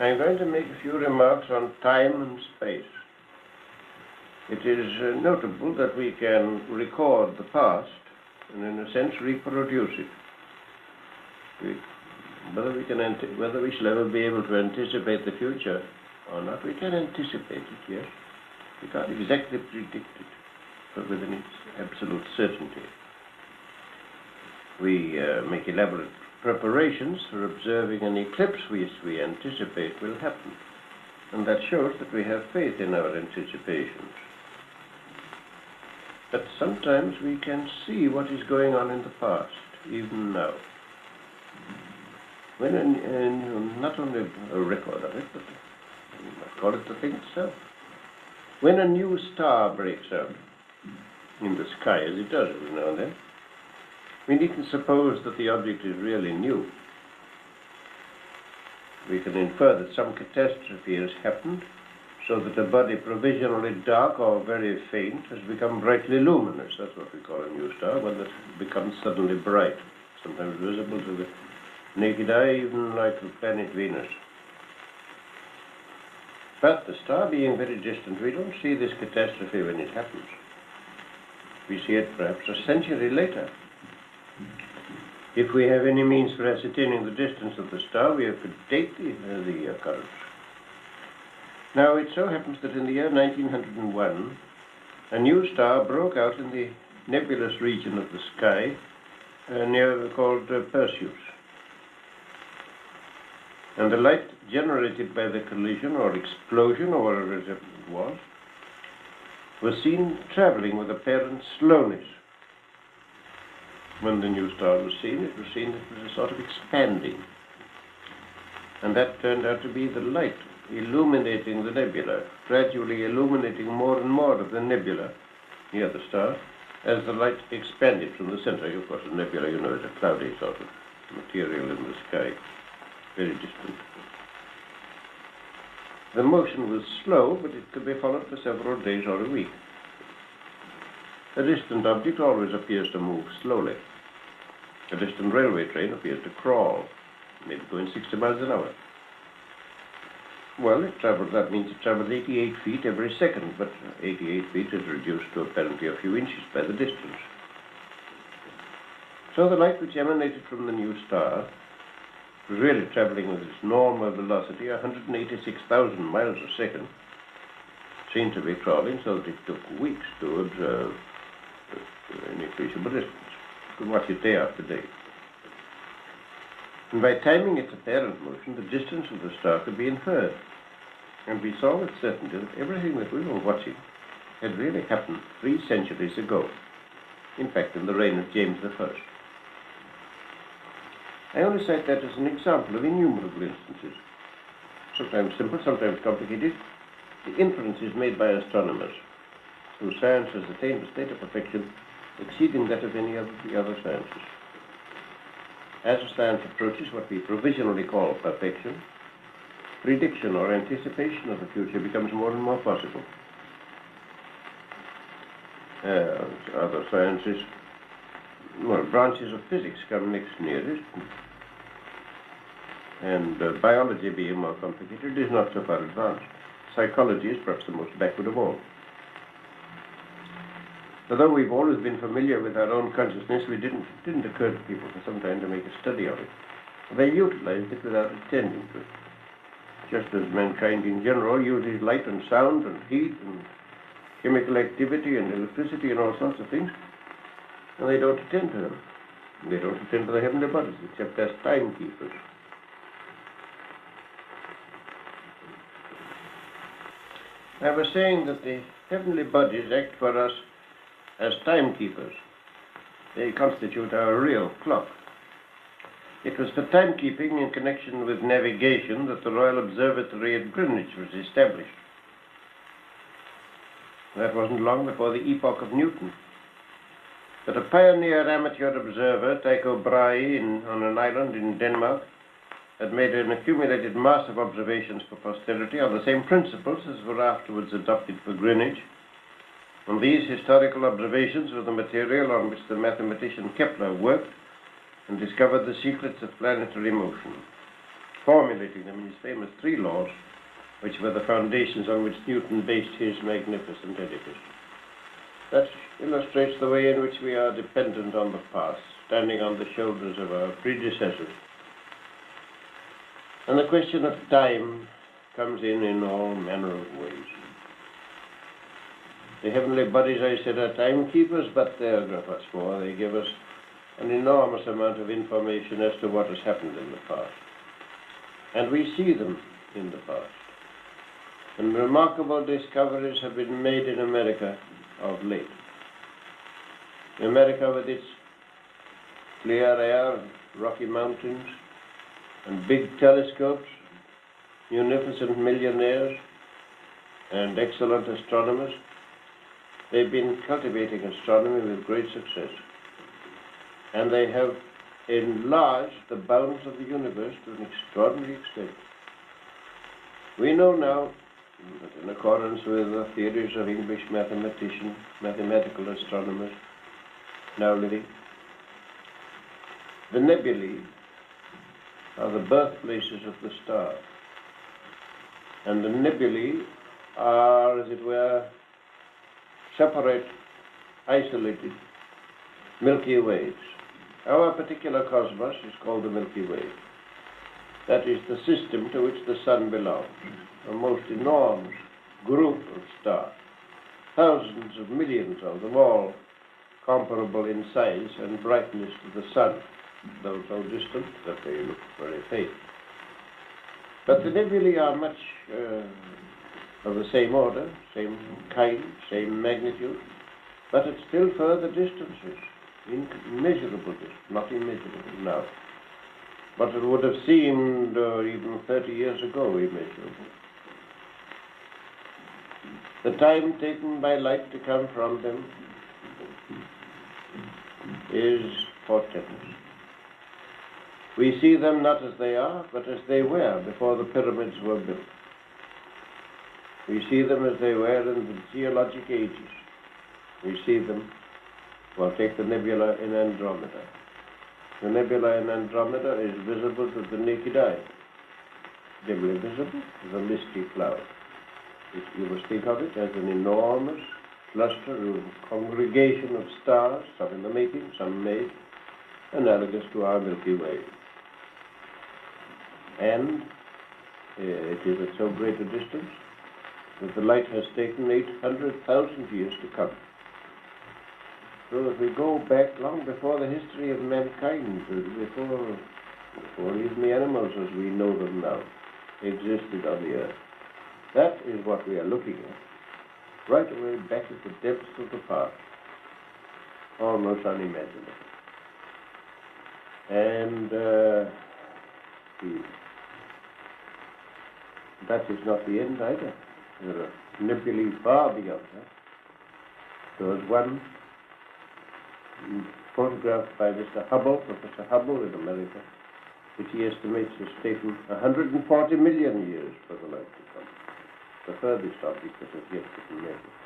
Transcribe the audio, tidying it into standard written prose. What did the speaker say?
I'm going to make a few remarks on time and space. It is notable that we can record the past and, in a sense, reproduce it. Whether we shall ever be able to anticipate the future or not, we can anticipate it, yes. We can't exactly predict it, but within its absolute certainty. We make elaborate preparations for observing an eclipse which we anticipate will happen, and that shows that we have faith in our anticipations. But sometimes we can see what is going on in the past, even now. When not only a record of it, but you might call it the thing itself. When a new star breaks out in the sky, as it does every now and then, we needn't suppose that the object is really new. We can infer that some catastrophe has happened, so that a body provisionally dark or very faint has become brightly luminous. That's what we call a new star, one that becomes suddenly bright, sometimes visible to the naked eye, even like the planet Venus. But the star being very distant, we don't see this catastrophe when it happens. We see it perhaps a century later. If we have any means for ascertaining the distance of the star, we could date the occurrence. Now, it so happens that in the year 1901, a new star broke out in the nebulous region of the sky called Perseus. And the light generated by the collision or explosion, or whatever it was seen traveling with apparent slowness. When the new star was seen, it was a sort of expanding. And that turned out to be the light illuminating the nebula, gradually illuminating more and more of the nebula near the star as the light expanded from the center. Of course, a nebula, is a cloudy sort of material in the sky, very distant. The motion was slow, but it could be followed for several days or a week. A distant object always appears to move slowly. A distant railway train appears to crawl, maybe going 60 miles an hour. Well, that means it traveled 88 feet every second, but 88 feet is reduced to apparently a few inches by the distance. So the light which emanated from the new star was really traveling with its normal velocity, 186,000 miles a second, seemed to be crawling so that it took weeks to observe an appreciable distance. You could watch it day after day. And by timing its apparent motion, the distance of the star could be inferred. And we saw with certainty that everything that we were watching had really happened 3 centuries ago. In fact, in the reign of James I. I only cite that as an example of innumerable instances, sometimes simple, sometimes complicated, the inferences made by astronomers, whose science has attained a state of perfection exceeding that of any of the other sciences. As science approaches what we provisionally call perfection, prediction or anticipation of the future becomes more and more possible. Other sciences, branches of physics come next nearest, and biology being more complicated is not so far advanced. Psychology is perhaps the most backward of all. Although we've always been familiar with our own consciousness, it didn't occur to people for some time to make a study of it. They utilized it without attending to it, just as mankind in general uses light and sound and heat and chemical activity and electricity and all sorts of things, and they don't attend to them. They don't attend to the heavenly bodies, except as timekeepers. I was saying that the heavenly bodies act for us as timekeepers. They constitute our real clock. It was for timekeeping in connection with navigation that the Royal Observatory at Greenwich was established. That wasn't long before the epoch of Newton. But a pioneer amateur observer, Tycho Brahe, on an island in Denmark, had made an accumulated mass of observations for posterity on the same principles as were afterwards adopted for Greenwich. And these historical observations were the material on which the mathematician Kepler worked and discovered the secrets of planetary motion. formulating them in his famous 3 laws, which were the foundations on which Newton based his magnificent edifice. That illustrates the way in which we are dependent on the past, standing on the shoulders of our predecessors. And the question of time comes in all manner of ways. The heavenly bodies, I said, are timekeepers, but they're much more. They give us an enormous amount of information as to what has happened in the past. And we see them in the past. And remarkable discoveries have been made in America of late. America, with its clear air, Rocky Mountains, and big telescopes, munificent millionaires, and excellent astronomers, they've been cultivating astronomy with great success. And they have enlarged the bounds of the universe to an extraordinary extent. We know now that in accordance with the theories of English mathematicians, mathematical astronomers now living, the nebulae are the birthplaces of the stars. And the nebulae are, as it were, separate, isolated Milky Ways. Our particular cosmos is called the Milky Way. That is the system to which the sun belongs, a most enormous group of stars, thousands of millions of them, all comparable in size and brightness to the sun, though so distant that they look very faint. But the nebulae are much of the same order, same kind, same magnitude, but at still further distances, immeasurable distance, not immeasurable now. But it would have seemed even 30 years ago immeasurable. The time taken by light to come from them is portentous. We see them not as they are, but as they were before the pyramids were built. We see them as they were in the geologic ages. We see them, well, take the nebula in Andromeda. The nebula in Andromeda is visible to the naked eye, dimly visible as a misty cloud. You must think of it as an enormous cluster or congregation of stars, some in the making, some made, analogous to our Milky Way. And it is at so great a distance that the light has taken 800,000 years to come. So that we go back long before the history of mankind, before even the animals as we know them now existed on the earth. That is what we are looking at, right away back at the depths of the past, almost unimaginable. And that is not the end either. There are nebulae far beyond that. There was one photographed by Mr. Hubble, Professor Hubble in America, which he estimates has taken 140 million years for the light to come. The furthest object that has yet been measured.